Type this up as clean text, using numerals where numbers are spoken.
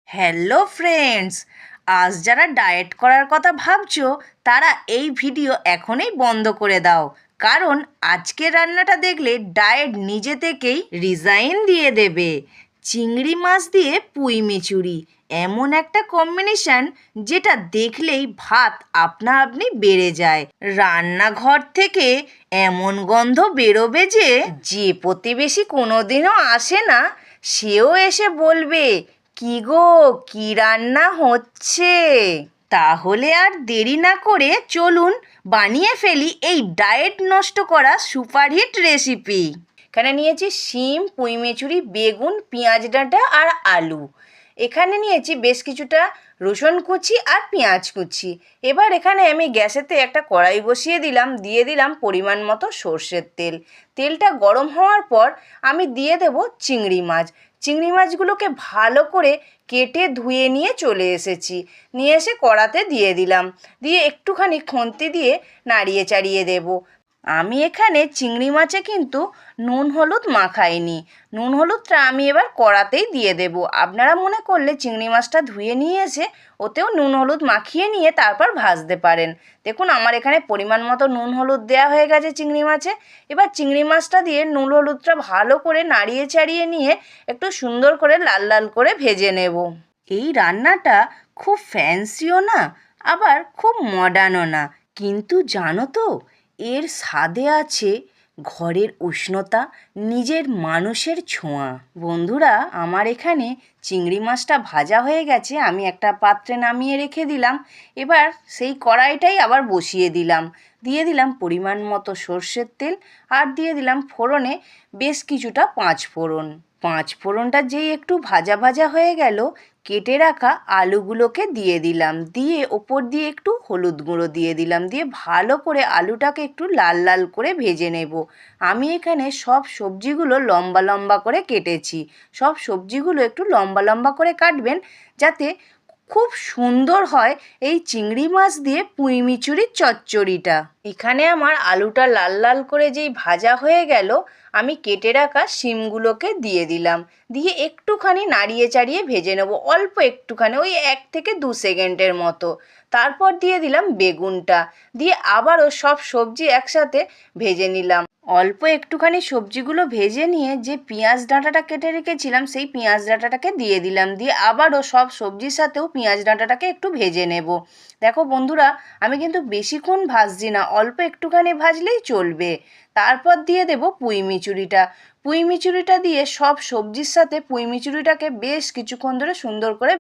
Hello friends, আজ যারা diet করার কথা ভাবছো তারা এই ভিডিও এখনই বন্ধ করে দাও, কারণ আজকের রান্নাটা দেখলে ডায়েট নিজে থেকেই রিজাইন দিয়ে দেবে। চিংড়ি মাছ দিয়ে পুঁই মিচুরি এমন একটা কম্বিনেশন যেটা দেখলেই ভাত আপনা আপনি বেড়ে যায়। রান্নাঘর থেকে এমন গন্ধ বেরোবে যে যে প্রতিবেশী কোনোদিনও আসে না সেও এসে বলবে, কি গো, কি রান্না হচ্ছে। তাহলে আর দেরি না করে চলুন বানিয়ে ফেলি এই ডায়েট নষ্ট করা সুপারহিট রেসিপি। এখানে নিয়েছি শিম, পুঁই মেচুরি, বেগুন, পেঁয়াজ ডাঁটা আর আলু। এখানে নিয়েছি বেশ কিছুটা রসুন কুচি আর পেঁয়াজ কুচি। এবার এখানে আমি গ্যাসেতে একটা কড়াই বসিয়ে দিলাম, দিয়ে দিলাম পরিমাণ মতো সর্ষের তেল। তেলটা গরম হওয়ার পর আমি দিয়ে দেব চিংড়ি মাছ। চিংড়ি মাছগুলোকে ভালো করে কেটে ধুয়ে নিয়ে চলে এসেছি, নিয়ে এসে কড়াতে দিয়ে দিলাম, দিয়ে একটুখানি খুন্তি দিয়ে নাড়িয়ে চাড়িয়ে দেব। আমি এখানে চিংড়ি মাছে কিন্তু নুন হলুদ মাখাইনি। নুন হলুদটা আমি এবার কড়াতেই দিয়ে দেব। আপনারা মনে করলে চিংড়ি মাছটা ধুয়ে নিয়ে এসে ওতেও নুন হলুদ মাখিয়ে নিয়ে তারপর ভাজতে পারেন। দেখুন আমার এখানে পরিমাণ মতো নুন হলুদ দেওয়া হয়ে গেছে চিংড়ি মাছে। এবার চিংড়ি মাছটা দিয়ে নুন হলুদটা ভালো করে নাড়িয়ে চাড়িয়ে নিয়ে একটু সুন্দর করে লাল লাল করে ভেজে নেব। এই রান্নাটা খুব ফ্যান্সিও না, আবার খুব মডার্নও না, কিন্তু জানো তো এর স্বাদে আছে ঘরের উষ্ণতা, নিজের মানুষের ছোঁয়া। বন্ধুরা, আমার এখানে চিংড়ি মাছটা ভাজা হয়ে গেছে, আমি একটা পাত্রে নামিয়ে রেখে দিলাম। এবার সেই কড়াইটাই আবার বসিয়ে দিলাম, দিয়ে দিলাম পরিমাণ মতো সর্ষের তেল, আর দিয়ে দিলাম ফোড়নে বেশ কিছুটা পাঁচ ফোড়ন। পাঁচ ফোড়নটা যেই একটু ভাজা ভাজা হয়ে গেল, কেটে রাখা আলুগুলোকে দিয়ে দিলাম, দিয়ে ওপর দিয়ে একটু হলুদ গুঁড়ো দিয়ে দিলাম, দিয়ে ভালো করে আলুটাকে একটু লাল লাল করে ভেজে নেব। আমি এখানে সব সবজিগুলো লম্বা লম্বা করে কেটেছি। সব সবজিগুলো একটু লম্বা লম্বা করে কাটবেন, যাতে খুব সুন্দর হয় এই চিংড়ি মাছ দিয়ে পুঁই মিচুরির চচ্চড়িটা। এখানে আমার আলুটা লাল লাল করে যেই ভাজা হয়ে গেল, আমি কেটে রাখা শিমগুলোকে দিয়ে দিলাম, দিয়ে একটুখানি নাড়িয়ে চাড়িয়ে ভেজে নেব, অল্প একটুখানি, ওই 1 থেকে 2 সেকেন্ডের মতো। তারপর দিয়ে দিলাম বেগুনটা, দিয়ে আবারও সব সবজি একসাথে ভেজে নিলাম। অল্প একটুখানি সবজিগুলো ভেজে নিয়ে যে পেঁয়াজ ডাঁটাটা কেটে রেখেছিলাম সেই পেঁয়াজ ডাঁটাটাকে দিয়ে দিলাম, দিয়ে আবারও সব সবজির সাথেও পেঁয়াজ ডাঁটাটাকে একটু ভেজে নেব। দেখো বন্ধুরা, আমি কিন্তু বেশিক্ষণ ভাজছি না, অল্প একটুখানি ভাজলেই চলবে। তারপর দিয়ে দেব পুঁই মিচুরিটা। পুঁই মিচুরিটা দিয়ে সব সবজির সাথে পুঁই মিচুরিটাকে বেশ কিছুক্ষণ ধরে সুন্দর করে